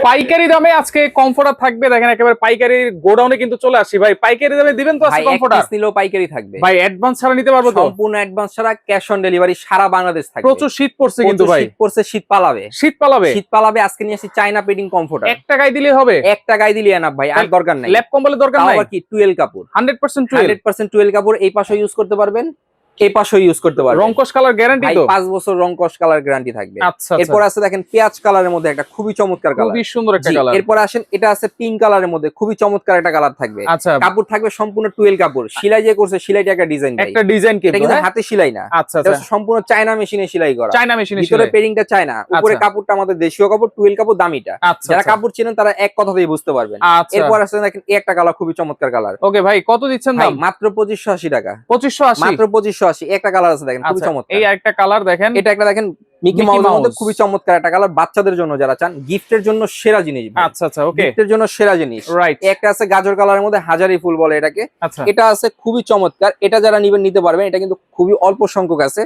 পাইকারি দামে আজকে কমফোর্টার থাকবে। দেখেন একেবারে পাইকারি গোডাউনে কিন্তু চলে আসি ভাই। পাইকারি দামে দিবেন তো আজকে কমফোর্টার? নিলেও পাইকারি থাকবে ভাই, অ্যাডভান্স ছাড়া নিতে পারবো তো? সম্পূর্ণ অ্যাডভান্স ছাড়া, ক্যাশ অন ডেলিভারি, সারা বাংলাদেশ থাকবে। প্রচুর শীত পড়ছে কিন্তু ভাই। শীত পড়ছে, শীত পালাবে, শীত পালাবে, শীত পালাবে। আজকে নিয়ে আসি চায়না পেডিং কমফোর্টার। 1 টাকায় দিলে হবে? 1 টাকায় দিলে এনাফ ভাই, আর দরকার নাই। ল্যাপ কম্বলের দরকার নাই? তাও কি টুয়েল কাপড়, 100% টুয়েল। 100% টুয়েল কাপড়। এই পাশে ইউজ করতে পারবেন, এই পাশে ইউজ করতে পারবেন। রংকশ কালার গ্যারান্টি তো? 5 বছর রংকশ কালার গ্যারান্টি থাকবে। আচ্ছা, এরপর আছে দেখেন পেঁয়াজ কালারের মধ্যে একটা খুবই চমৎকার কালার, খুবই সুন্দর একটা কালার। এরপর আসেন, এটা আছে পিঙ্ক কালারের মধ্যে, খুবই চমৎকার একটা কালার থাকবে। আচ্ছা, কাপড় থাকবে সম্পূর্ণ টুয়েল কাপড়, সেলাই যে করছে সেলাইটা একটা ডিজাইন, একটা ডিজাইন কিন্তু হাতে সেলাই না। আচ্ছা আচ্ছা, সম্পূর্ণ চায়না মেশিনে সেলাই করা, চায়না মেশিনে ভিতরে পেডিংটা চায়না, উপরে কাপড়টা আমাদের দেশীয় কাপড়, টুয়েল কাপড়, দামিটা। যারা কাপড় চেনেন তারা এক কথাতেই বুঝতে পারবেন। এরপর আছে দেখেন এই একটা কালার, খুবই চমৎকার কালার। ওকে ভাই, কত দিচ্ছেন দাম? মাত্র 2580 টাকা। 2580? মাত্র 2580। একটা কালার আছে দেখেন, খুবই চমৎকার। এই আরেকটা কালার দেখেন, এটা একটা দেখেন মিকি মাউসের মধ্যে, খুবই চমৎকার একটা কালার। বাচ্চাদের জন্য যারা চান, গিফটের জন্য সেরা জিনিস। আচ্ছা আচ্ছা, ওকে, গিফটের জন্য সেরা জিনিস। রাইট। একটা আছে গাজর কালারের মধ্যে, হাজারি ফুল বলে এটাকে। আচ্ছা, এটা আছে খুবই চমৎকার। এটা যারা নিবেন নিতে পারবেন, এটা কিন্তু খুবই অল্প সংখ্যক আছে।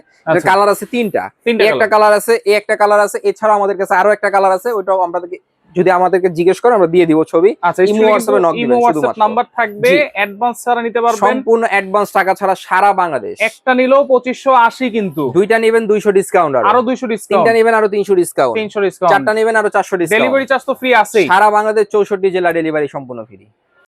কালার আছে তিনটা, একটা কালার আছে, এই একটা কালার আছে। এছাড়াও আমাদের কাছে আরো একটা কালার আছে, ওইটাও আমাদেরকে যদি আমাদেরকে জিজ্ঞেস করেন আমরা দিয়ে দিব ছবি। আচ্ছা, ইমো হোয়াটসঅ্যাপে নক দিবেন, শুধুমাত্র নাম্বার থাকবে। অ্যাডভান্স ছাড়া নিতে পারবেন, সম্পূর্ণ অ্যাডভান্স টাকা ছাড়া, সারা বাংলাদেশ। একটা নিলেও 2580, কিন্তু দুইটা নেবেন 200 ডিসকাউন্ট, আরো 200 ডিসকাউন্ট, তিনটা নেবেন আরো 300 ডিসকাউন্ট, 300 ডিসকাউন্ট, চারটা নেবেন আরো 400 ডিসকাউন্ট। ডেলিভারি চার্জ তো ফ্রি আছে। সারা বাংলাদেশ 64 জেলা ডেলিভারি সম্পূর্ণ ফ্রি।